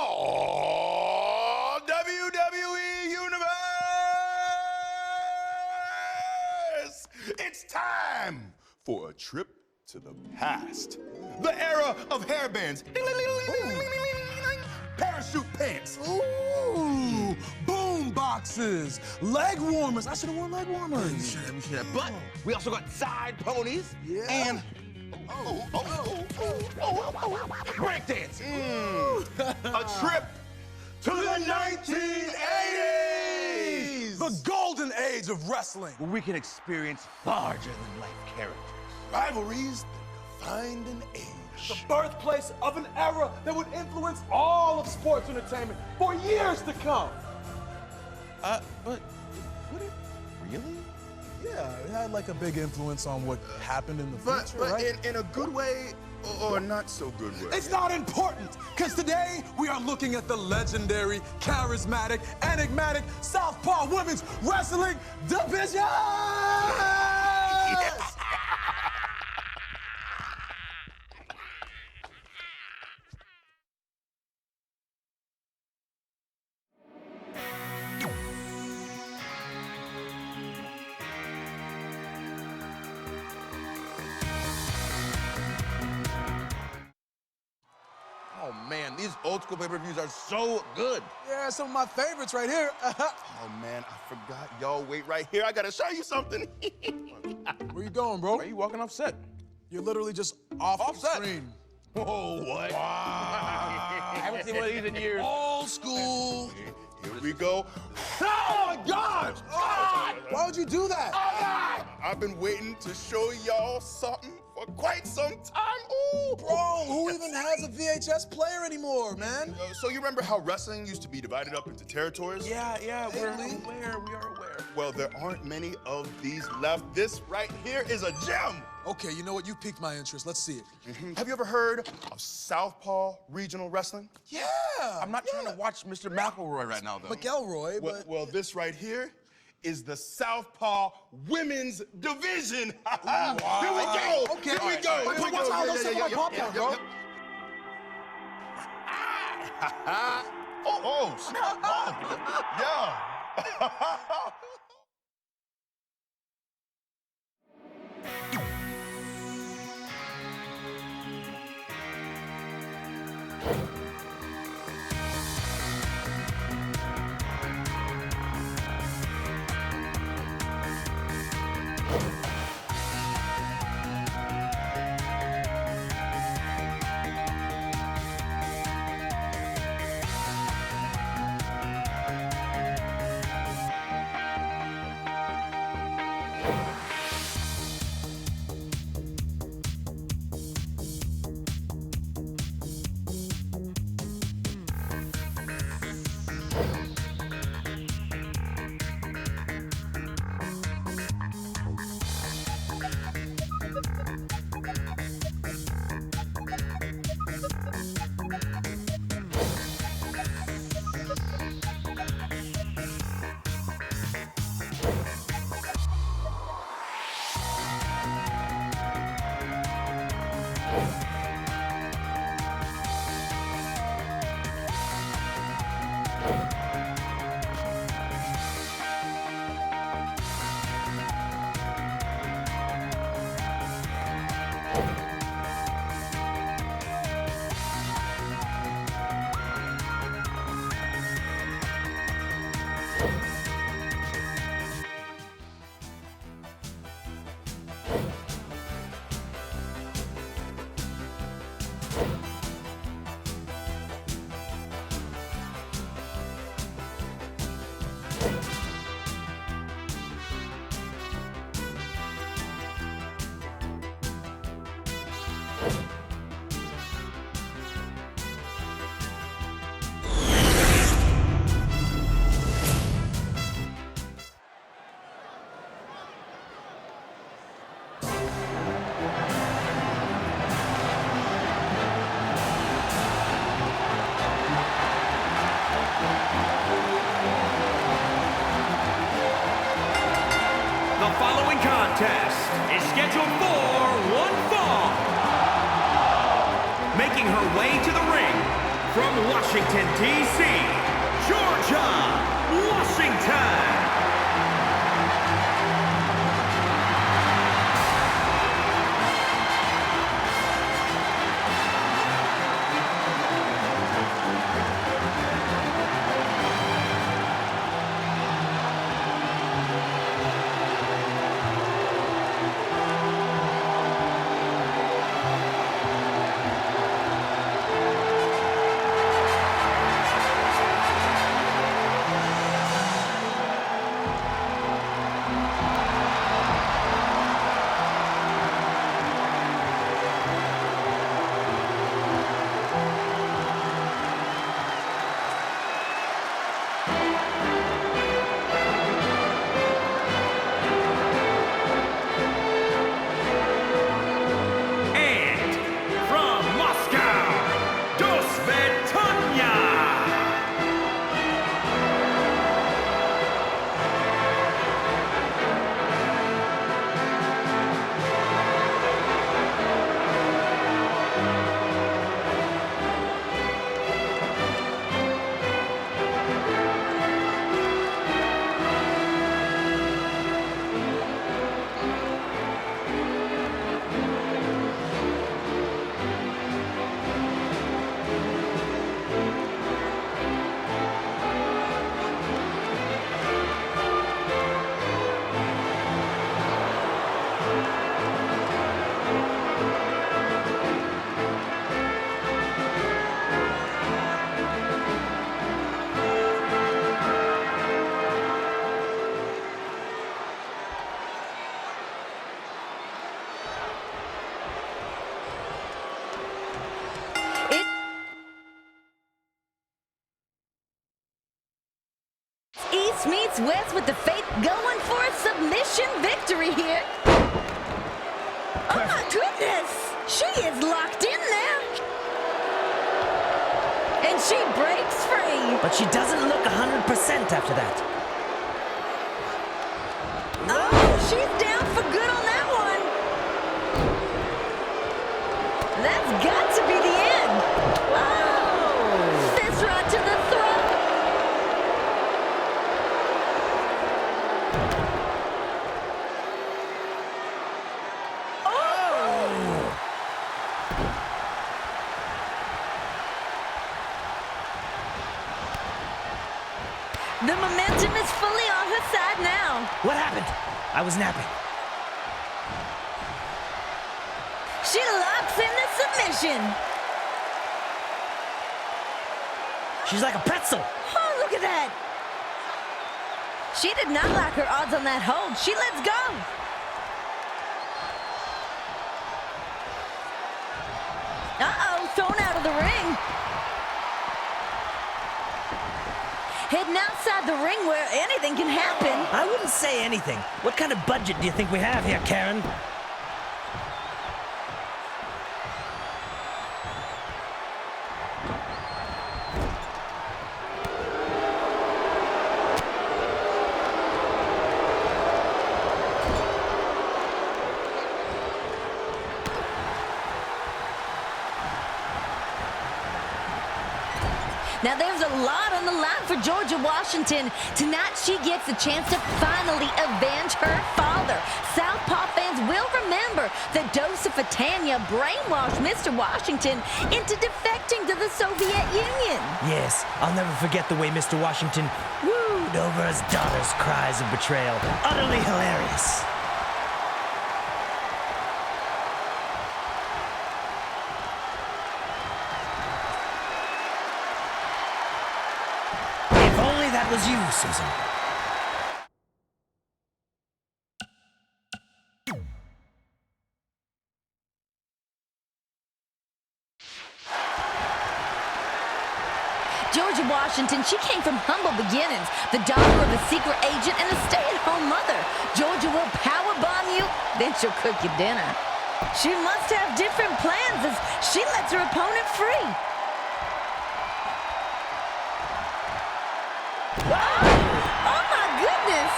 Oh, WWE Universe! It's time for a trip to the past. The era of hairbands, parachute pants, Ooh, boom boxes, leg warmers. I should have worn leg warmers. You should have. But we also got side ponies and breakdance. A trip to the 1980s! The golden age of wrestling. Where we can experience larger-than-life characters. Rivalries that defined an age. The birthplace of an era that would influence all of sports entertainment for years to come. But would it really? Yeah, it had like a big influence on what happened in the But future, right? in a good way or not so good way? It's not important, because today we are looking at the legendary, charismatic, enigmatic Southpaw Women's Wrestling Division! Yes! Oh man, these old school pay-per-views are so good. Yeah, some of my favorites right here. Oh man, I forgot. Y'all wait right here. I gotta show you something. Where you going, bro? Why are you walking off set? You're literally just off the Offset. screen. Oh, what? Wow. I haven't seen one of these in years. Old school. Here we go. Oh my God! God! Why would you do that? Oh God! I've been waiting to show y'all something for quite some time. Ooh, Bro, who even has a VHS player anymore, man? So you remember how wrestling used to be divided up into territories? Yeah, we're aware. We are aware. Well, there aren't many of these left. This right here is a gem. Okay, you know what? You piqued my interest. Let's see it. Have you ever heard of Southpaw Regional Wrestling? Yeah. I'm not trying to watch Mr. McElroy right now, though. McElroy, but... Well, this right here is the Southpaw Women's Division. Wow. Here we go. Okay. Here we go. Wait, Here we watch go. out, don't step on my popcorn, bro. Oh, snap. Oh, yeah. contest is scheduled for one fall. Making her way to the ring from Washington, D.C., Georgia, Washington. East meets West with the Faith going for a submission victory here. Oh my goodness! She is locked in there. And she breaks free. But she doesn't look 100% after that. Oh, she's down for good on that one. That's got to be the end. Oh! Fist right to the throat. The momentum is fully on her side now. What happened? I was napping. She locks in the submission. She's like a pretzel. Oh, look at that. She did not like her odds on that hold. She lets go. Uh-oh, thrown out of the ring. Heading outside the ring where anything can happen. I wouldn't say anything. What kind of budget do you think we have here, Karen? Now there's a lot on the line for Georgia Washington. Tonight she gets a chance to finally avenge her father. Southpaw fans will remember that Joseph Atania brainwashed Mr. Washington into defecting to the Soviet Union. Yes, I'll never forget the way Mr. Washington wooed over his daughter's cries of betrayal. Utterly hilarious. That was you, Susan. Georgia Washington, she came from humble beginnings, the daughter of a secret agent and a stay-at-home mother. Georgia will powerbomb you, then she'll cook you dinner. She must have different plans as she lets her opponent free. Oh my goodness!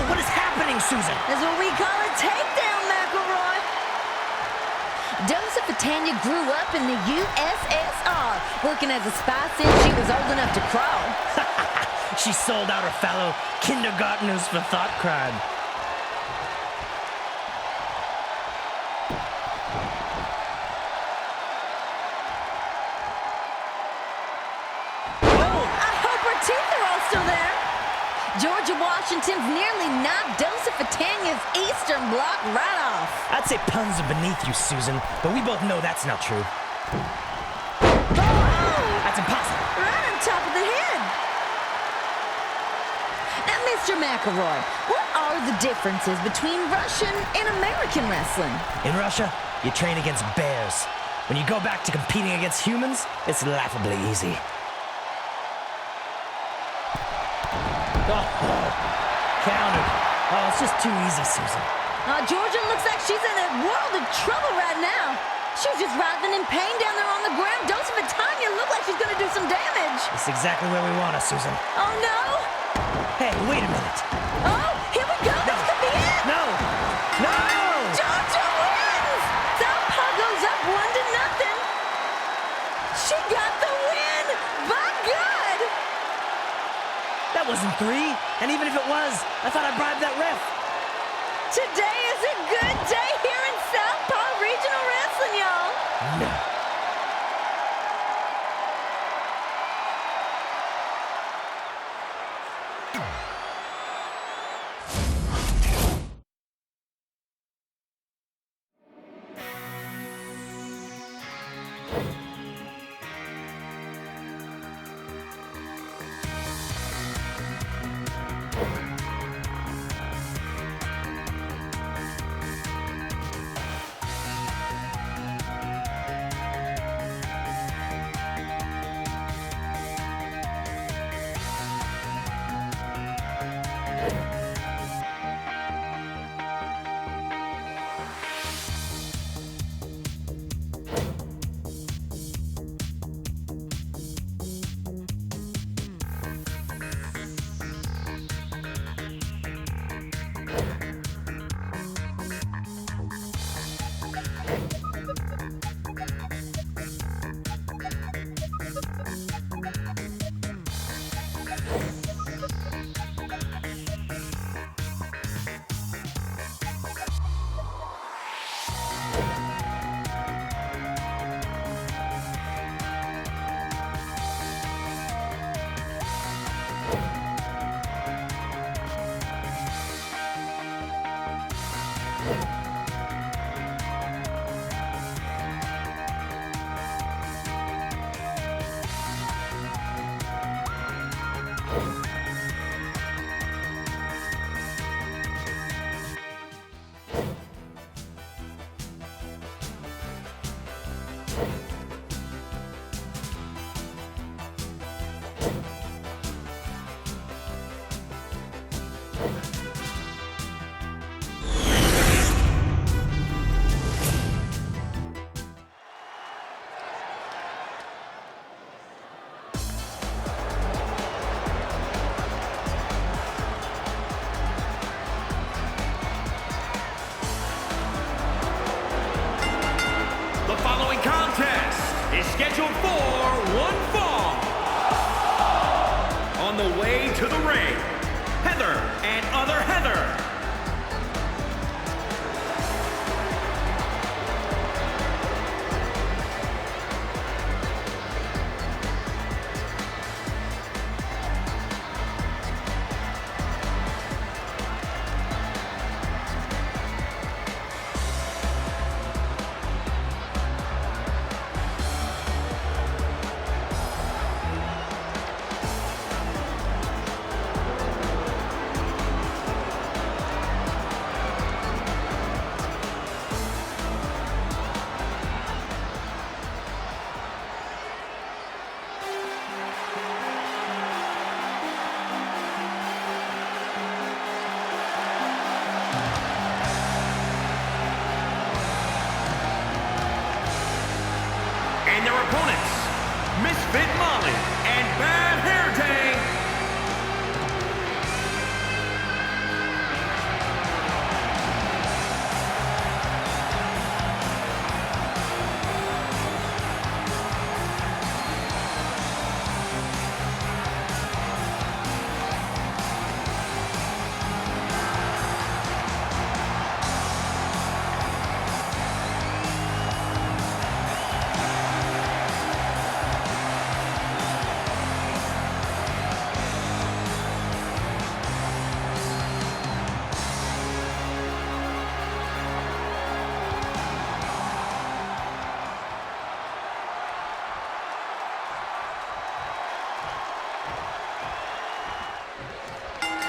What is happening? happening, Susan? That's what we call a takedown, McElroy. Joseph Tanya grew up in the USSR, working as a spy since she was old enough to crawl. She sold out her fellow kindergartners for thought crime. I hope her teeth are all still there. Georgia Washington's nearly knocked Joseph Tanya's Eastern Bloc right off. I'd say puns are beneath you, Susan, but we both know that's not true. Oh! That's impossible. Right on top of the head. Now, Mr. McElroy, what are the differences between Russian and American wrestling? In Russia, you train against bears. When you go back to competing against humans, it's laughably easy. Oh, countered. Oh, it's just too easy, Susan. Georgia looks like she's in a world of trouble right now. She's just writhing in pain down there on the ground. Joseph Tanya look like she's gonna do some damage. It's exactly where we want her, Susan. Oh, no! Hey, wait a minute. Oh, here we go! This could be it! No! No! Georgia wins! Southpaw goes up 1-0. She got the win! By God! That wasn't 3. And even if it was, I thought I bribed that ref. Today is a good day here in Southpaw Regional Wrestling, y'all. No. is scheduled for one fall. On the way to the ring, Heather and other Heather. And their opponents, Misfit Molly and Bad Hair Day.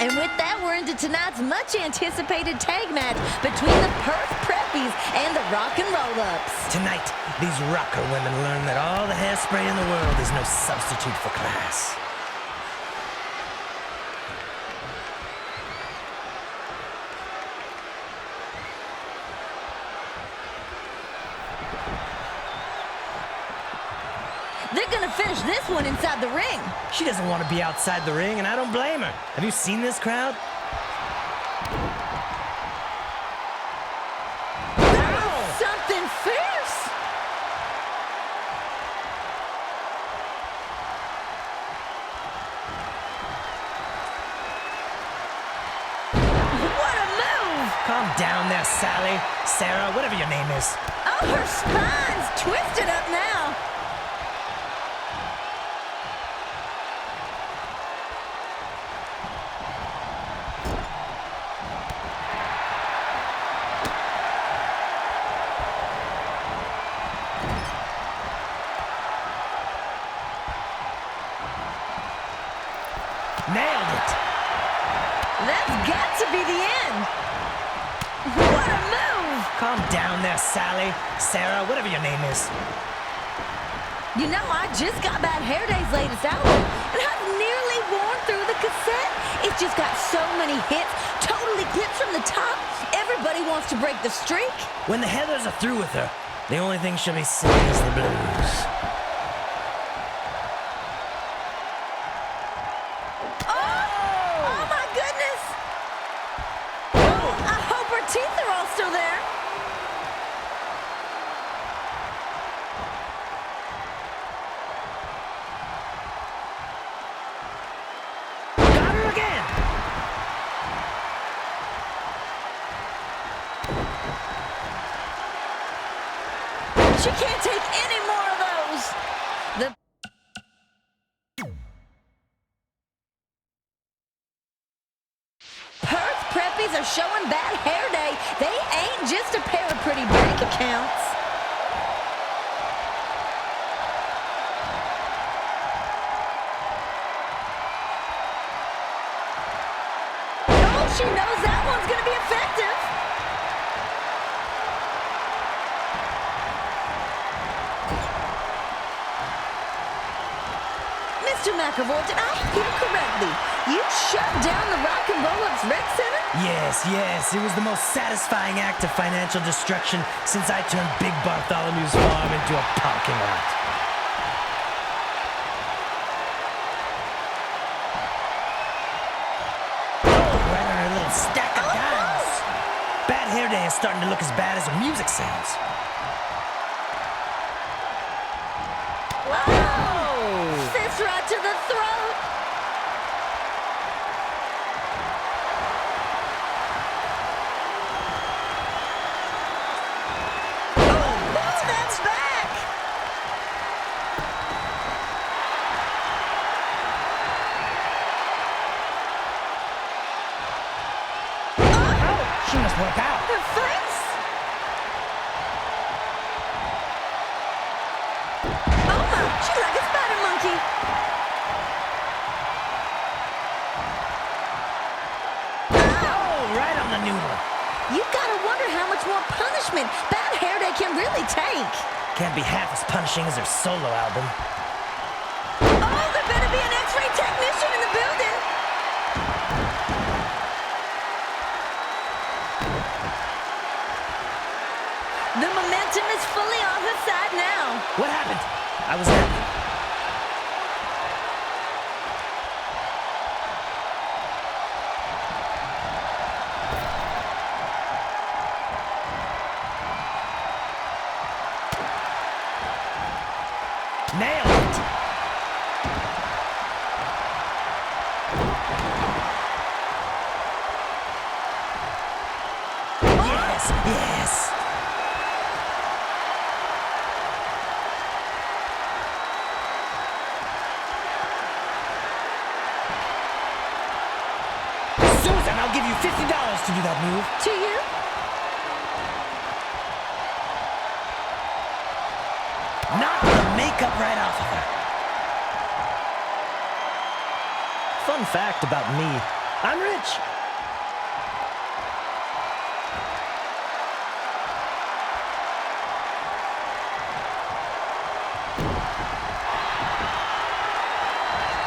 And with that, we're into tonight's much-anticipated tag match between the Perth Preppies and the Rock and Roll-Ups. Tonight, these rocker women learn that all the hairspray in the world is no substitute for class. They're gonna finish this one inside the ring. She doesn't want to be outside the ring, and I don't blame her. Have you seen this crowd? That was something fierce. What a move! Calm down there, Sally. Sarah, whatever your name is. Oh, her spine's twisted up now. Nailed it. That's got to be the end. What a move! Calm down there, Sally. Sarah, whatever your name is. You know, I just got Bad Hair Day's latest album, and I've nearly worn through the cassette. It's just got so many hits, totally clips from the top. Everybody wants to break the streak. When the Heathers are through with her, the only thing she'll be singing is the blues. Oh my goodness! Oh, I hope her teeth are all still there. Got her again! She can't take any more of those. The Perth Preppies are showing Bad Hair Day. They ain't just a pair of pretty bank accounts. Oh, she knows that one's gonna be effective. Mr. McAvoy, did I hear correctly? You shut down the Rock and Roll-Ups Rec Center? Yes. It was the most satisfying act of financial destruction since I turned Big Bartholomew's farm into a parking lot. Oh, right on her little stack of dimes. Bad Hair Day is starting to look as bad as her music sounds. Whoa! Fist right to the throat. Oh, that's back. Oh, she must work out. Her face. Oh my, she's like a spider monkey. Oh, right on the noodle. You gotta wonder how much more punishment Bad Hair Day can really take. Can't be half as punishing as her solo album. Oh, there better be an X-ray technician in the building. The momentum is fully on her side now. What happened? I was happy. Nailed it! Yes! Susan, I'll give you $50 to do that move. To you? Knock the makeup right off of her. Fun fact about me, I'm rich.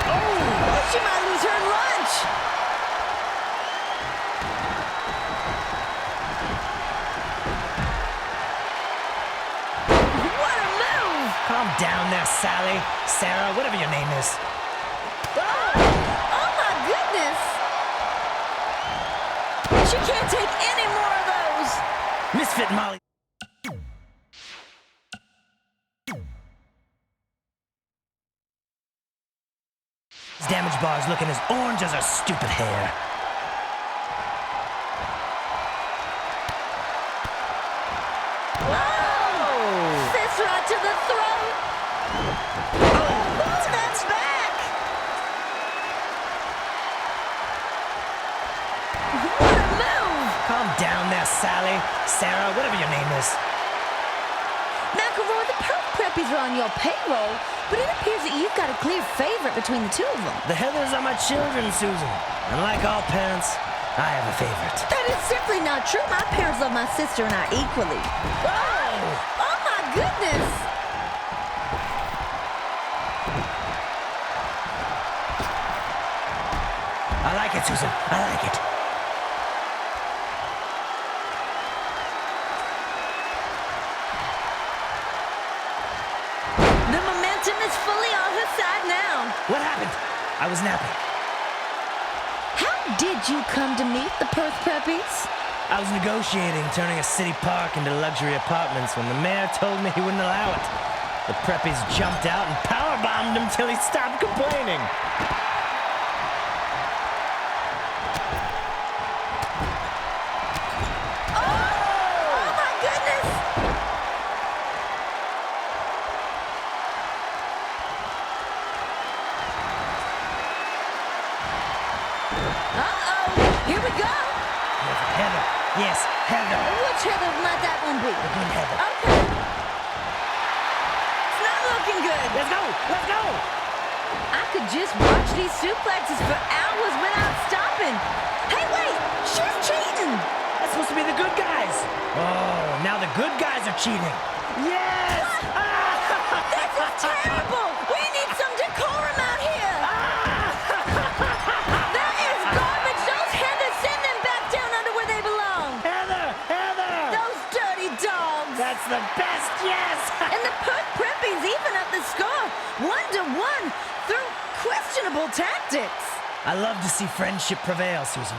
Oh, she might lose her lunch. What a move! Calm down there, Sally. Sarah, whatever your name is. Oh my goodness! She can't take any more of those. Misfit Molly. His damage bar is looking as orange as her stupid hair. Oh! Fist right to the throat. Oh, that's back. What a move! Calm down there, Sally. Sarah, whatever your name is. McElroy, the Perk Preppies are on your payroll, but it appears that you've got a clear favorite between the two of them. The Heathers are my children, Susan. And like all parents, I have a favorite. That is simply not true. My parents love my sister and I equally. Oh! Oh my goodness! I like it, Susan. I like it. The momentum is fully on her side now. What happened? I was napping. How did you come to meet the Perth Preppies? I was negotiating turning a city park into luxury apartments when the mayor told me he wouldn't allow it. The Preppies jumped out and powerbombed him till he stopped complaining. Oh my goodness! Uh-oh! Here we go! Heather. Yes, Heather. Which Heather might that one be? The good Heather. Okay. It's not looking good. Let's go! Let's go! I could just watch these suplexes for hours without stopping. Hey, wait! She's cheating! That's supposed to be the good guys. Oh, now the good guys are cheating. Yes! This is terrible! We need some decorum out here! That is garbage! Those Heathers, send them back down under where they belong! Heather! Heather! Those dirty dogs! That's the best, yes! And the Perk Preppies even up the score, 1-1, through questionable tactics. I love to see friendship prevail, Susan.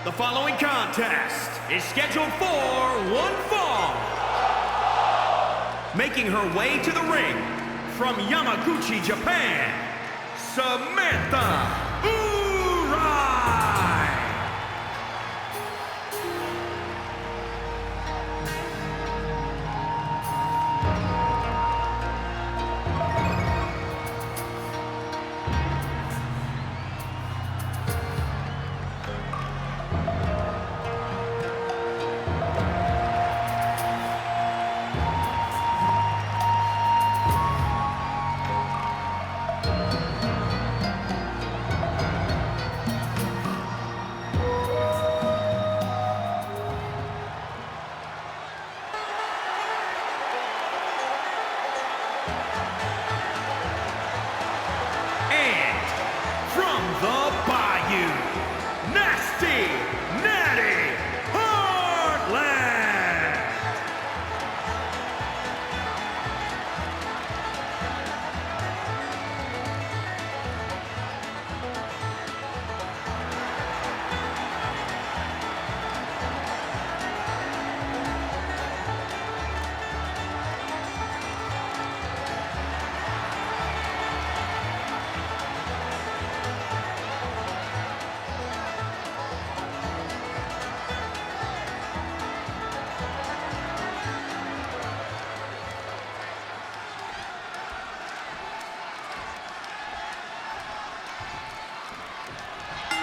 The following contest is scheduled for one fall. Making her way to the ring from Yamaguchi, Japan, Samantha Urai.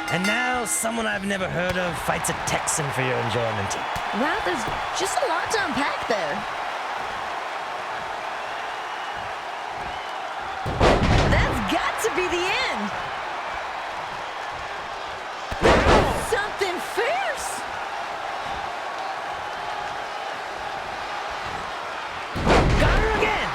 And now, someone I've never heard of fights a Texan for your enjoyment. Wow, there's just a lot to unpack there. That's got to be the end. Something fierce. Got her again.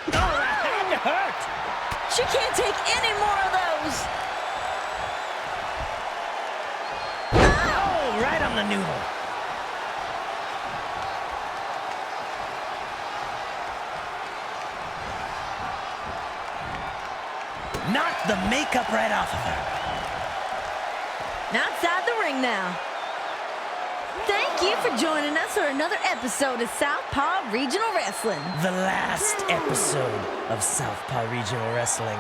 Oh, that had to hurt. She can't take any more of those. Oh, right on the noodle. Knocked the makeup right off of her. Outside the ring now. Thank you for joining us for another episode of Southpaw Regional Wrestling. The last episode of Southpaw Regional Wrestling.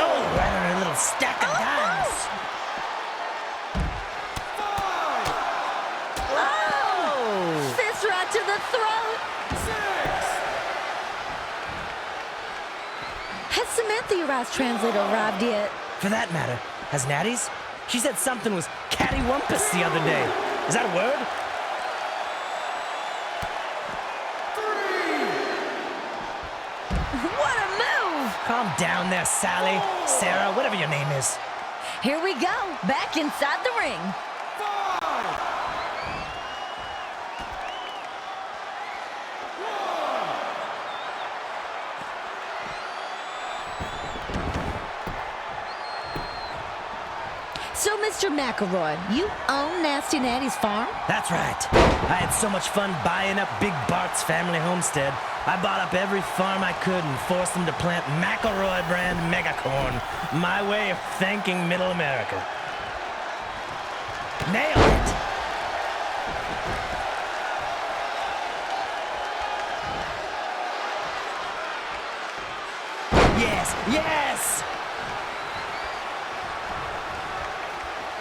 Oh, right on her little stack of dimes. Oh! Fist right to the throat. Has Samantha, your Uriah's translator, arrived yet? For that matter, has Natty's? She said something was cattywampus the other day. Is that a word? What a move! Calm down there, Sally, Sarah, whatever your name is. Here we go, back inside the ring. So, Mr. McElroy, you own Nasty Natty's farm? That's right. I had so much fun buying up Big Bart's family homestead. I bought up every farm I could and forced them to plant McElroy brand megacorn. My way of thanking Middle America. Nailed it! Yes, yes!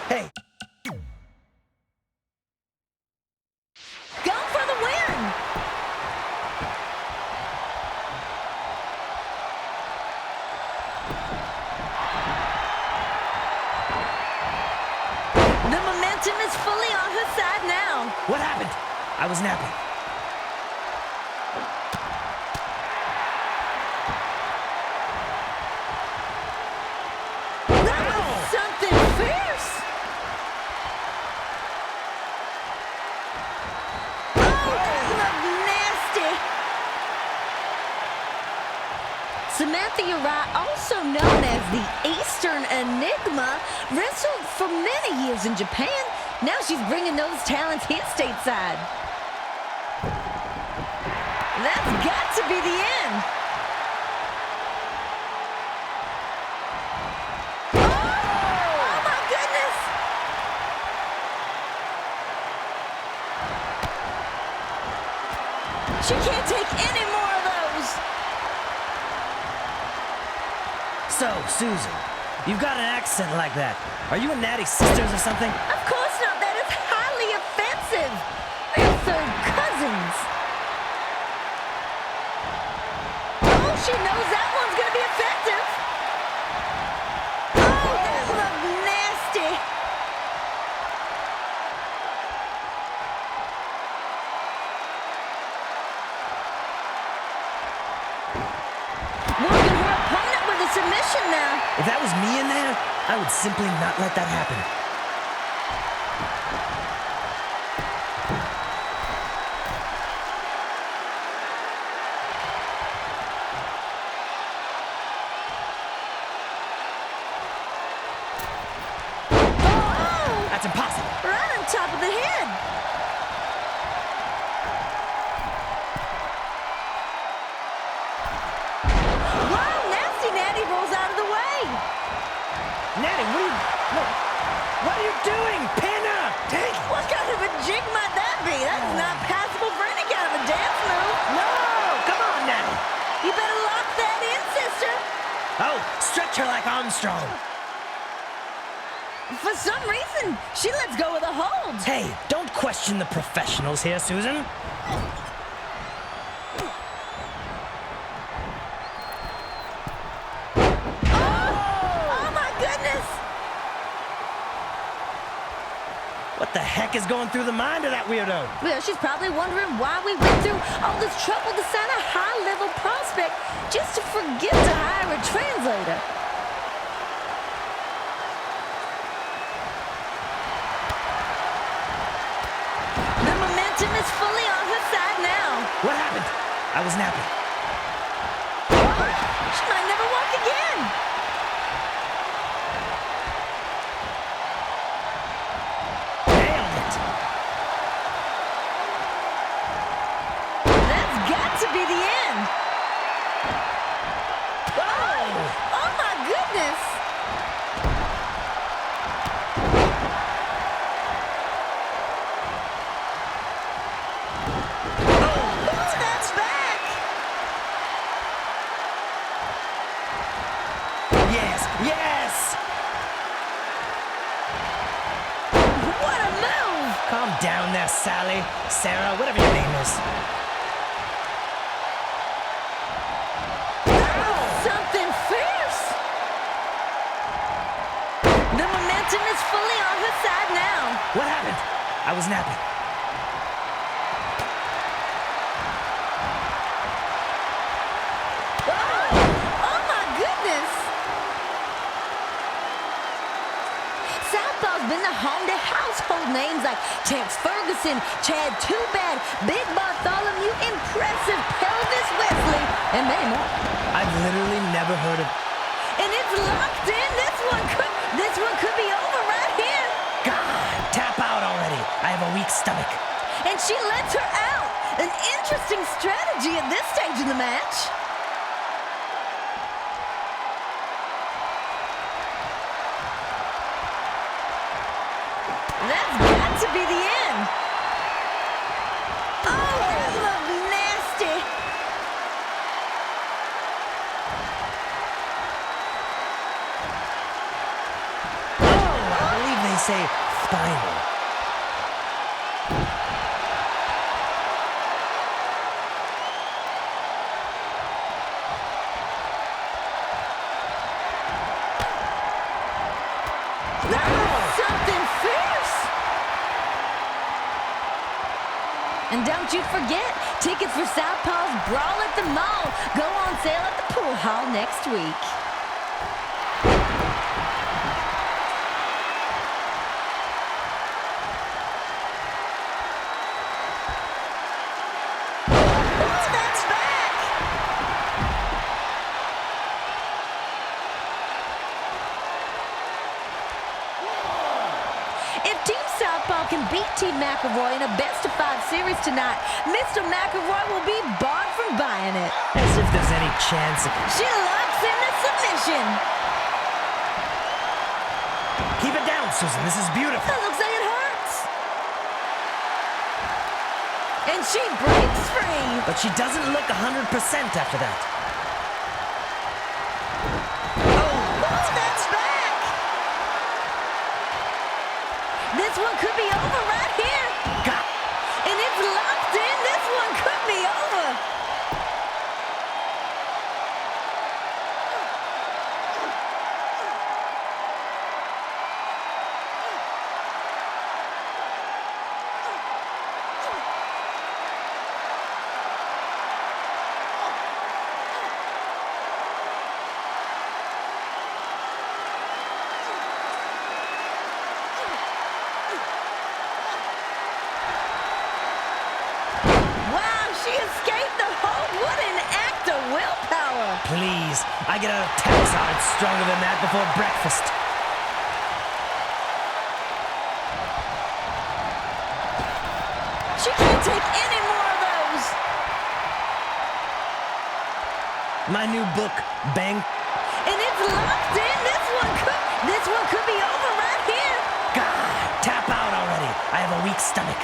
Hey. Go for the win! The momentum is fully on her side now. What happened? I was napping. That was something fierce. Oh, that looked nasty. Samantha Uriah, also known as the Eastern Enigma, wrestled for many years in Japan. Now she's bringing those talents here stateside. That's got to be the end. Oh, my goodness. She can't take any more of those. So, Susan, you've got an accent like that. Are you and Natty sisters or something? Of course not. That is highly offensive. We're third cousins. Oh, she knows that one's going to be effective. Oh, that looked nasty. Working her opponent with a submission now. If that was me in there, I would simply not let that happen. Oh, That's impossible. right on top of the head. Wow, Nasty Natty rolls out of the way. Natty, what are you... Look. down strong. For some reason, she lets go of the hold. Hey, don't question the professionals here, Susan. Oh my goodness! What the heck is going through the mind of that weirdo? Well, she's probably wondering why we went through all this trouble to sign a high-level prospect just to forget to hire a translator. The momentum is fully on her side now. What happened? I was napping. She might never walk again. Nailed it. That's got to be the end. Oh my goodness. Oh, that's back. Yes, yes! What a move. Calm down there, Sally, Sarah, whatever your name is. Something fierce. The momentum is fully on her side now. What happened? I was napping. Oh my goodness. Southpaw's been the home to household names like Tex Ferguson, Chad Too Bad, Big Bartholomew, Impressive Pelvis Wesley, and many more. I've literally never heard of... And it's locked in. This one could be over right here. God, tap out already. I have a weak stomach. And she lets her out. An interesting strategy at this stage in the match. That's got to be the end. Oh, that looked nasty. I believe they say spinal. Something fierce. And don't you forget, tickets for Southpaw's Brawl at the Mall go on sale at the pool hall next week. That's back. If Team Southpaw can beat Team McElroy in a best-of-5 series tonight, Mr. McElroy will be barred from buying it. As if there's any chance. She locks in the submission. Keep it down, Susan. This is beautiful. That looks like it hurts. And she breaks free. But she doesn't look 100% after that. Oh, that's back. This one could be over right here. God. And it's locked in. This one could be over. Please, I get a tax audit stronger than that before breakfast. She can't take any more of those. My new book, Bang. And it's locked in. This one could be over right here. God, tap out already. I have a weak stomach.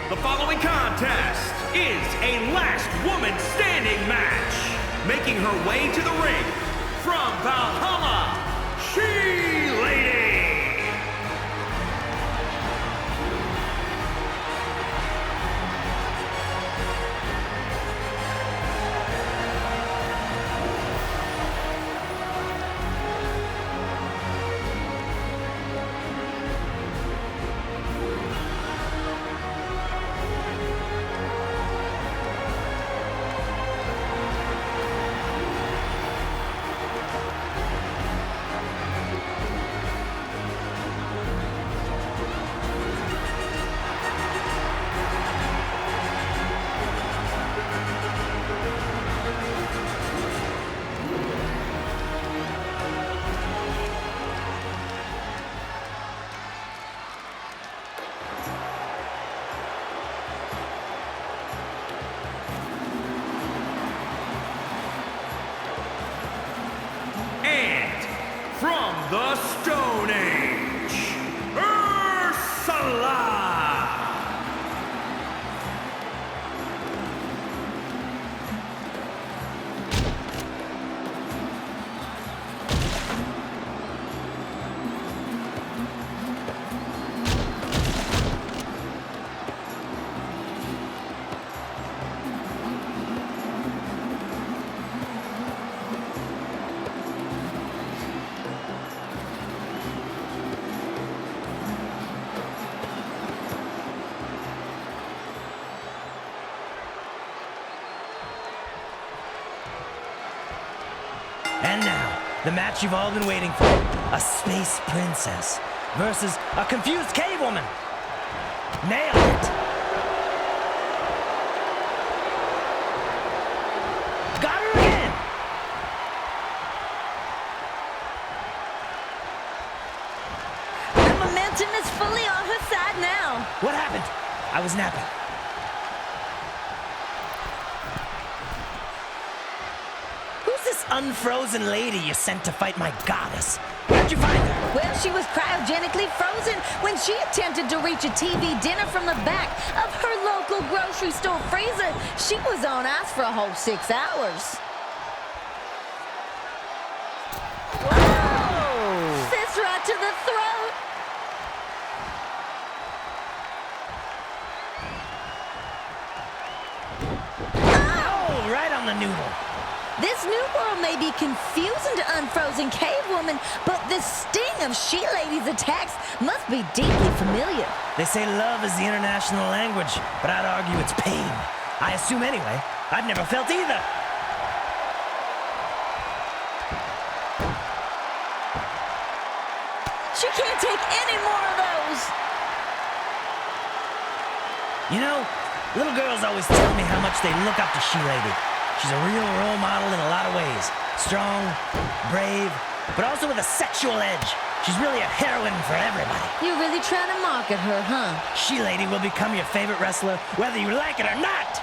The following contest is a last woman standing match. Making her way to the ring from Valhalla, She-Lady. From the Stone Age, Ursula! And now, the match you've all been waiting for. A space princess versus a confused cave woman. Nailed it. Got her again. The momentum is fully on her side now. What happened? I was napping. Unfrozen lady you sent to fight my goddess. Where'd you find her? Well, she was cryogenically frozen when she attempted to reach a TV dinner from the back of her local grocery store freezer. She was on ice for a whole 6 hours. Oh! Fist right to the throat. Oh, right on the noodle. This new world may be confusing to unfrozen cave woman, but the sting of She-Lady's attacks must be deeply familiar. They say love is the international language, but I'd argue it's pain. I assume anyway. I've never felt either. She can't take any more of those. You know, little girls always tell me how much they look up to She-Lady. She's a real role model in a lot of ways. Strong, brave, but also with a sexual edge. She's really a heroine for everybody. You're really trying to market her, huh? She-Lady will become your favorite wrestler, whether you like it or not.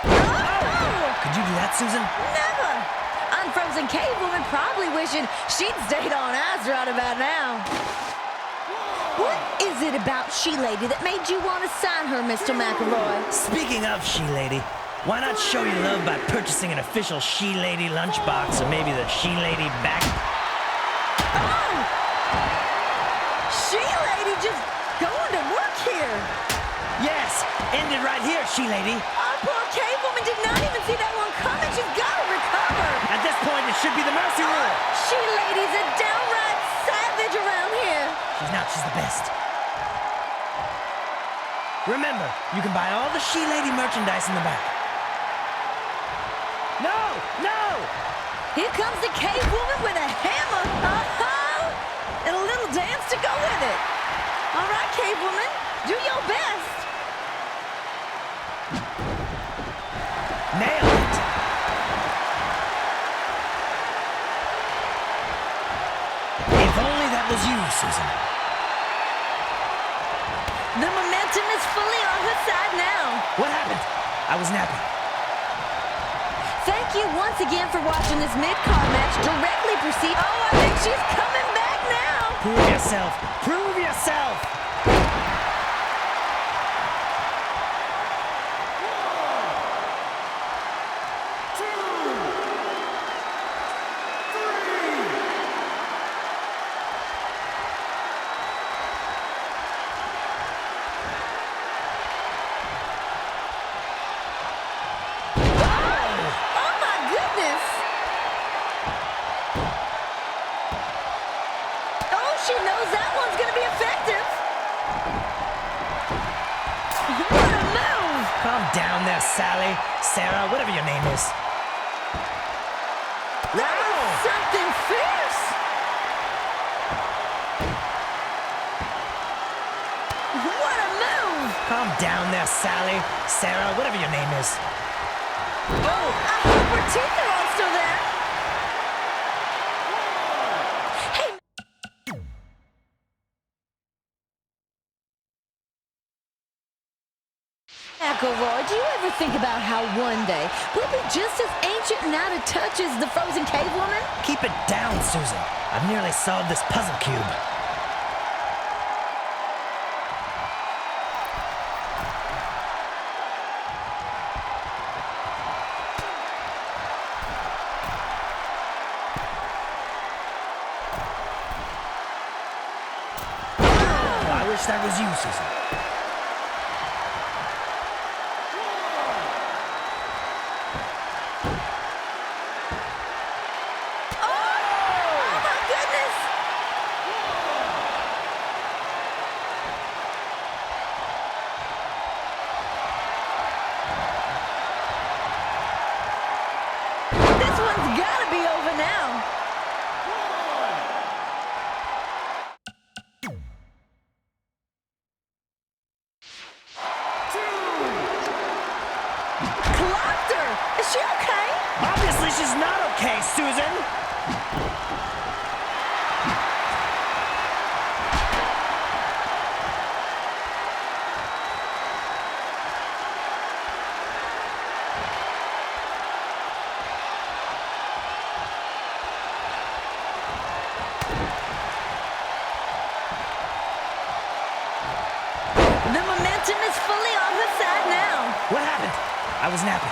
Oh! Could you do that, Susan? Never! Unfrozen cave woman probably wishing she'd stayed on ice right about now. What is it about She-Lady that made you want to sign her, Mr. McElroy? Speaking of She-Lady, Why not show your love by purchasing an official She Lady lunchbox or maybe the She Lady back? Oh! She Lady just going to work here. Yes, end it right here, She Lady. Our poor cave woman did not even see that one coming. She's got to recover. At this point, it should be the mercy rule. She Lady's a downright savage around here. She's not, she's the best. Remember, you can buy all the She Lady merchandise in the back. No! No! Here comes the cave woman with a hammer. And a little dance to go with it. All right, cave woman, do your best. Nailed it! If only that was you, Susan. The momentum is fully on her side now. What happened? I was napping. Thank you once again for watching this mid-card match. Directly proceed. Oh, I think she's coming back now. Prove yourself. Prove yourself. She knows that one's going to be effective. What a move. Calm down there, Sally. Sarah, whatever your name is. That was something fierce. What a move. Calm down there, Sally. Sarah, whatever your name is. Oh, I hope her teeth are all still there. McElroy, do you ever think about how one day we'll be just as ancient and out of touch as the frozen cave woman? Keep it down, Susan. I've nearly solved this puzzle cube. I wish that was you, Susan. Gotta be over now. Clocked her. Is she okay? Obviously she's not okay, Susan. The momentum is fully on her side now. What happened? I was napping.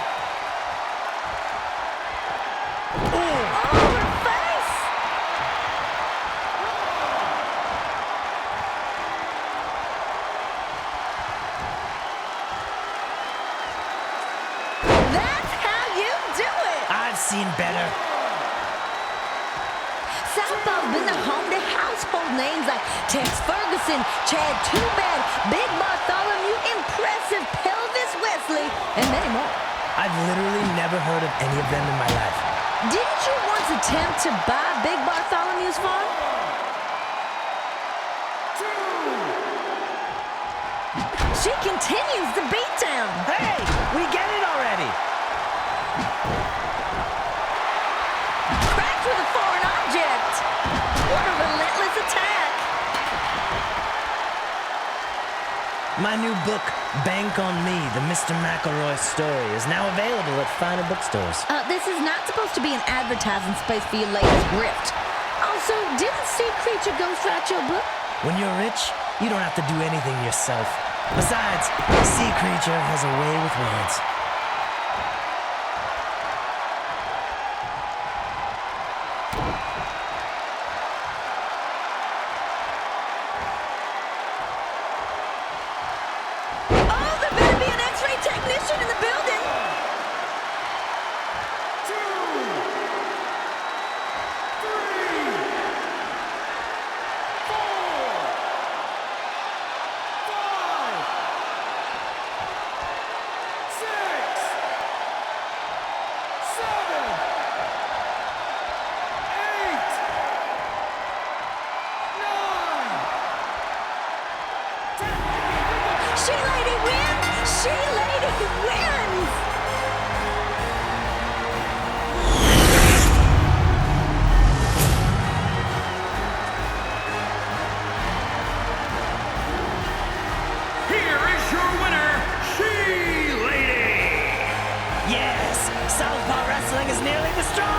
Oh, her face! That's how you do it! I've seen better. Southpaw's been the home to household names like Tex Ferguson, Chad Too-Bad, Big Bartholomew, Impressive Pelvis Wesley, and many more. I've literally never heard of any of them in my life. Didn't you once attempt to buy Big Bartholomew's farm? She continues the beatdown. Hey, we get it already. Cracked with a foreign object. What a relentless attack. My new book, Bank on Me, the Mr. McElroy story, is now available at finer bookstores. This is not supposed to be an advertising space for your latest grift. Also, didn't Sea Creature ghostwrite your book? When you're rich, you don't have to do anything yourself. Besides, Sea Creature has a way with words. Oh, there better be an X-ray technician in the building. 2, 3, 4, 5, 6, 7, 8, 9, 10. She Lady wins! She Lady wins! Here is your winner, She Lady. Yes, Southpaw Wrestling is nearly destroyed!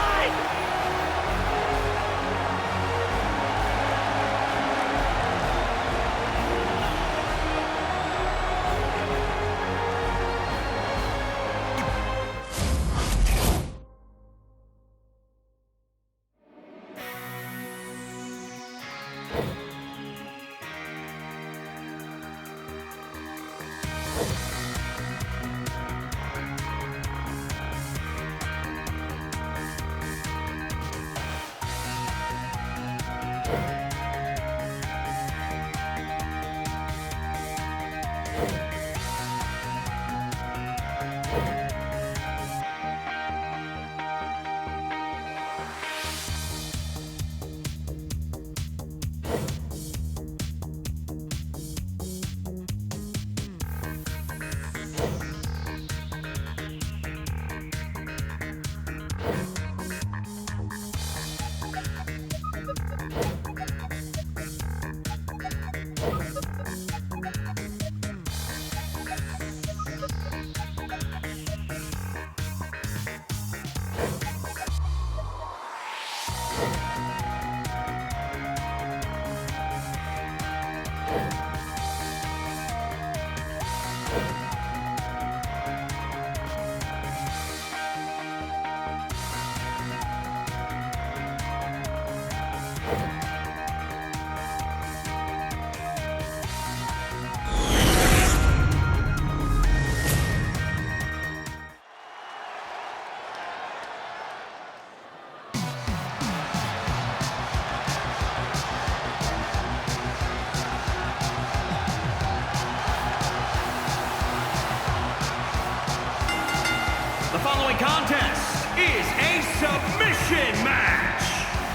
The following contest is a submission match.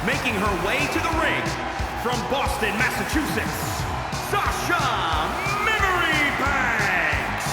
Making her way to the ring from Boston, Massachusetts, Sasha Memory Banks.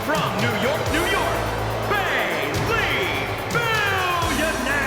From New York, New York, Bailey Billionaire.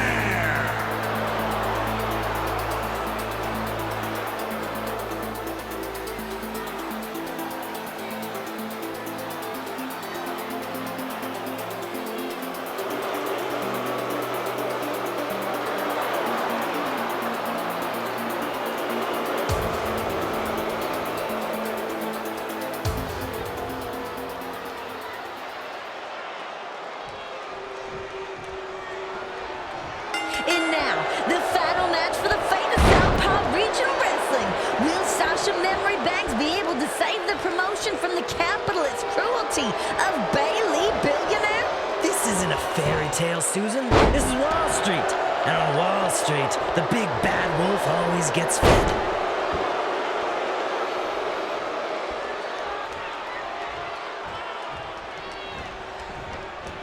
And now, the final match for the fate of Southpaw Regional Wrestling. Will Sasha Memory Banks be able to save the promotion from the capitalist cruelty of Bailey Billionaire? This isn't a fairy tale, Susan. This is Wall Street. And on Wall Street, the big bad wolf always gets fed.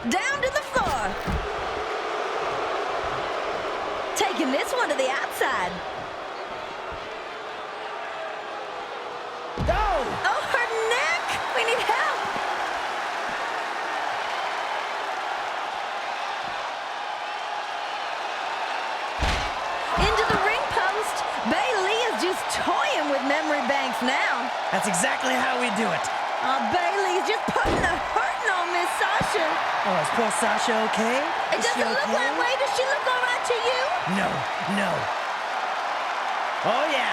Down to the floor. Take taking this one to the outside. Oh, her neck! We need help! Into the ring post. Bayley is just toying with memory banks now. That's exactly how we do it. Oh, Bayley's just putting a hurting on Miss Sasha. Oh, is poor Sasha okay? It doesn't look that way. Does she look all right to you? No, no. Oh, yeah.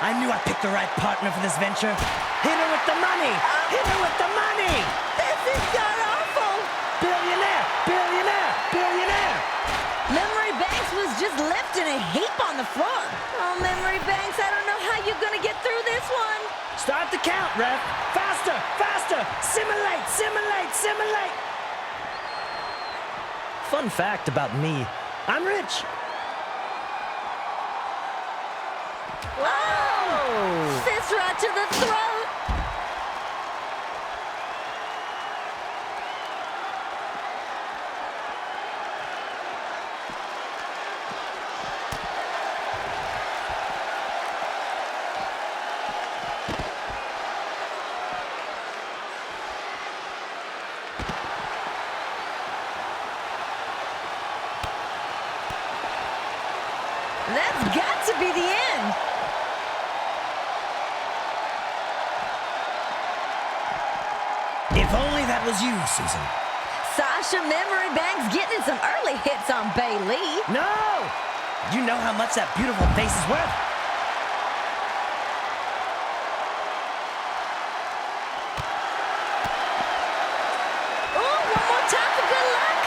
I knew I picked the right partner for this venture. Hit her with the money! Hit her with the money! This is god-awful. Billionaire! Billionaire! Billionaire! Memory Banks was just left in a heap on the floor. Oh, Memory Banks, I don't know how you're going to get through this one. Start the count, ref. Faster, faster. Simulate, simulate, simulate. Fun fact about me, I'm rich. Whoa! Fist right to the throat. That's got to be the end. If only that was you, Susan. Sasha Memory Banks getting some early hits on Bayley. No! You know how much that beautiful face is worth? Oh, one more time for good luck.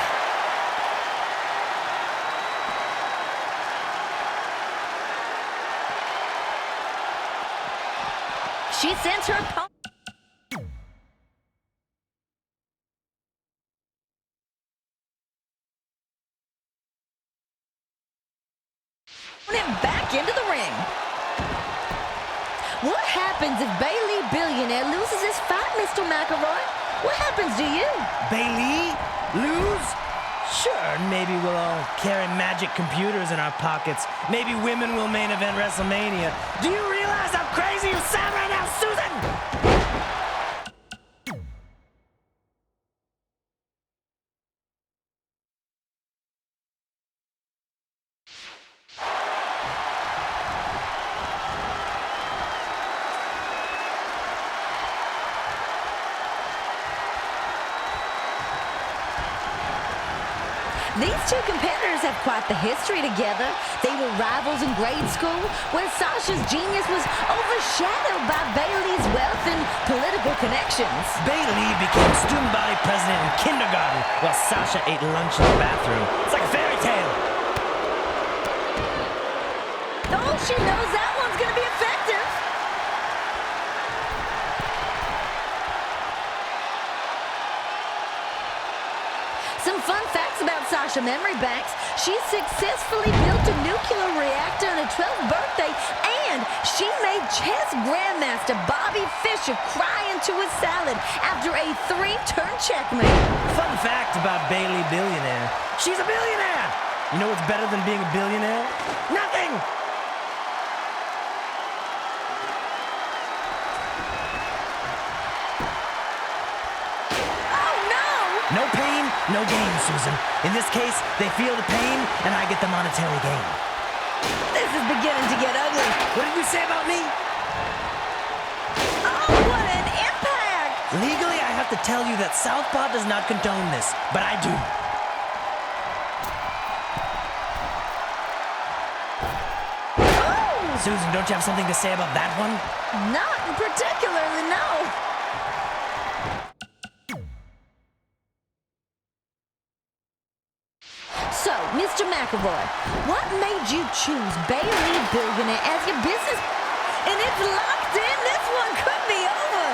She sends her opponent back into the ring. What happens if Bayley Billionaire loses his fight, Mr. McElroy? What happens to you? Bayley? Lose? Sure, maybe we'll all carry magic computers in our pockets. Maybe women will main event WrestleMania. Do you realize how crazy you sound right now, Susan? These two competitors have quite the history together. They were rivals in grade school, where Sasha's genius was overshadowed by Bayley's wealth and political connections. Bayley became student body president in kindergarten while Sasha ate lunch in the bathroom. It's like a fairy tale. Oh, she knows that one's going to be effective. Some fun facts about Sasha Memory Banks. She successfully built a nuclear reactor on her 12th birthday, and she made chess grandmaster Bobby Fischer cry into a salad after a 3-turn checkmate. Fun fact about Bayley Billionaire. She's a billionaire! You know what's better than being a billionaire? Nothing! No pain, no gain, Susan. In this case, they feel the pain, and I get the monetary gain. This is beginning to get ugly. What did you say about me? Oh, what an impact! Legally, I have to tell you that Southpaw does not condone this, but I do. Oh! Susan, don't you have something to say about that one? Not particularly, no. So, Mr. McElroy, what made you choose Bayley Billionaire as your business? And it's locked in. This one could be over.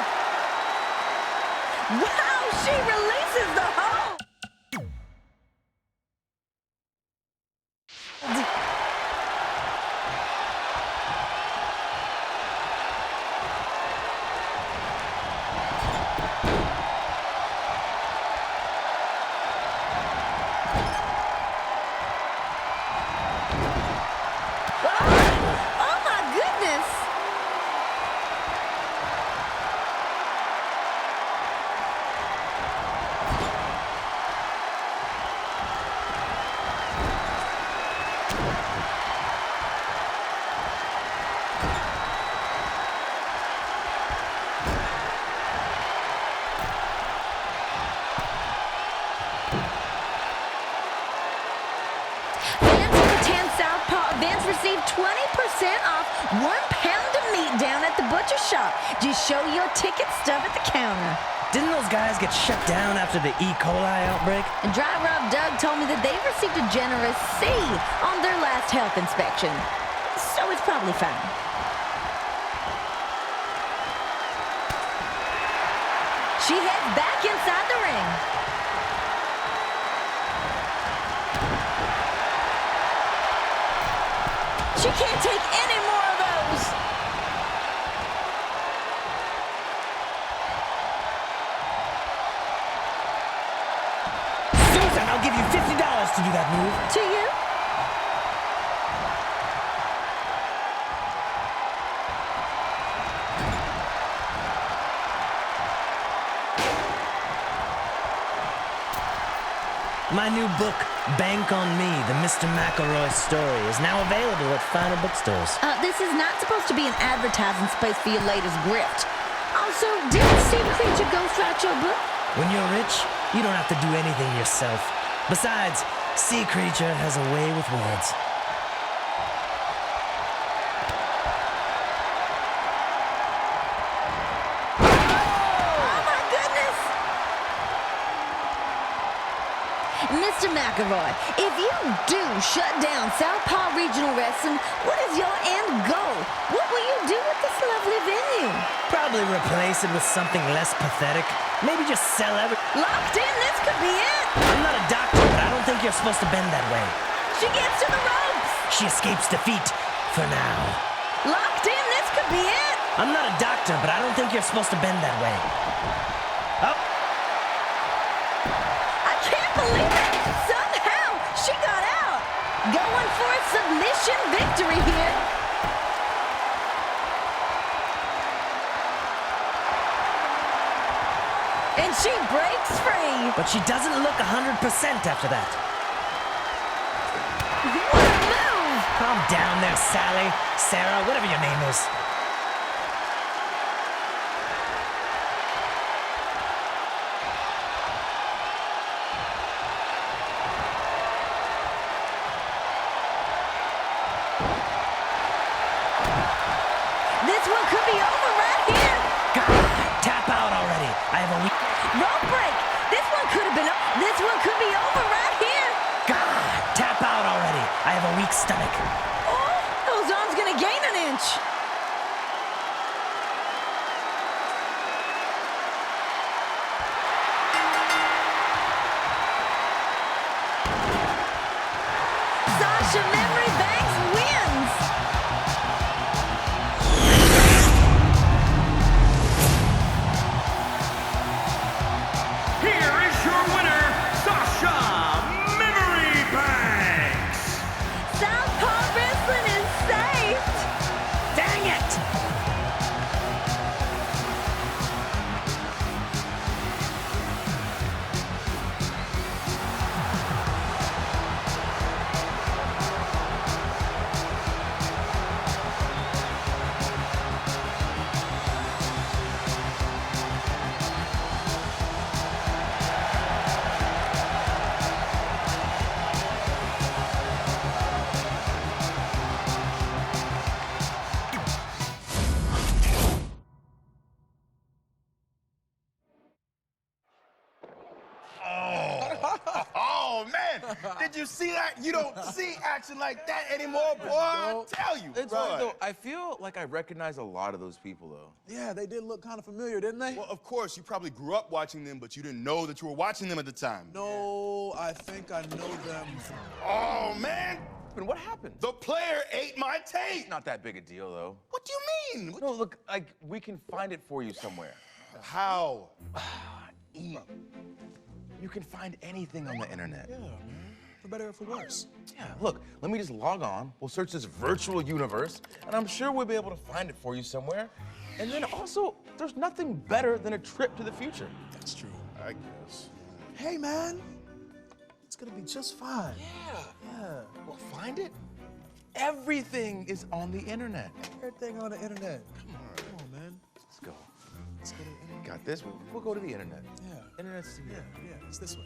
Wow, she releases the hold. Fans of Patan Southpaw events receive 20% off 1 pound of meat down at the butcher shop. Just show your ticket stub at the counter. Didn't those guys get shut down after the E. coli outbreak? And Driver Up Doug told me that they've received a generous C on their last health inspection. So it's probably fine. She heads back inside the ring. She can't take any more of those. Susan, I'll give you $50 to do that move. To you? My new book, Bank on Me, the Mr. McElroy story, is now available at finer bookstores. This is not supposed to be an advertising space for your latest grift. Also, didn't Sea Creature ghostwrite your book? When you're rich, you don't have to do anything yourself. Besides, Sea Creature has a way with words. Oh my goodness! Mr. McElroy, if you do shut down Southpaw Regional Wrestling, what is your end goal? What will you do with this lovely venue? Probably replace it with something less pathetic. Maybe just sell every... Locked in, this could be it! I'm not a doctor, but I don't think you're supposed to bend that way. She gets to the ropes! She escapes defeat, for now. Locked in, this could be it! I'm not a doctor, but I don't think you're supposed to bend that way. Oh, I can't believe it! Somehow, she got out! Going for a submission victory here. And she breaks free. but she doesn't look 100% after that. What a move! Calm down there, Sally, Sarah, whatever your name is. This one could be over right here. God, tap out already. I have a weak... Rope break. This one could have been. This one could be over right here. God, tap out already. I have a weak stomach. Oh, those arms gonna gain an inch. Sasha Memory Banks wins. Here is your winner, Sasha Memory Banks. Southpaw Wrestling is saved. Dang it! Oh, man. Did you see that? You don't see action like that anymore, boy. I tell you. It's boy. funny, though. I feel like I recognize a lot of those people, though. Yeah, they did look kind of familiar, didn't they? Well, of course, you probably grew up watching them, but you didn't know that you were watching them at the time. No, I think I know them. Oh, man. And what happened? The player ate my tape. Not that big a deal, though. What do you mean? No, look, like, we can find it for you somewhere. How? E. You can find anything on the internet. Yeah, man. For better or for worse. Yeah, look, let me just log on. We'll search this virtual universe, and I'm sure we'll be able to find it for you somewhere. And then also, there's nothing better than a trip to the future. That's true. I guess. Hey, man. It's gonna be just fine. Yeah. Well, find it. Everything is on the internet. Everything on the internet. Come on, man. Let's go. Let's go to the internet. Got this? We'll go to the internet. Yeah. Internet's here. Yeah, it's this way.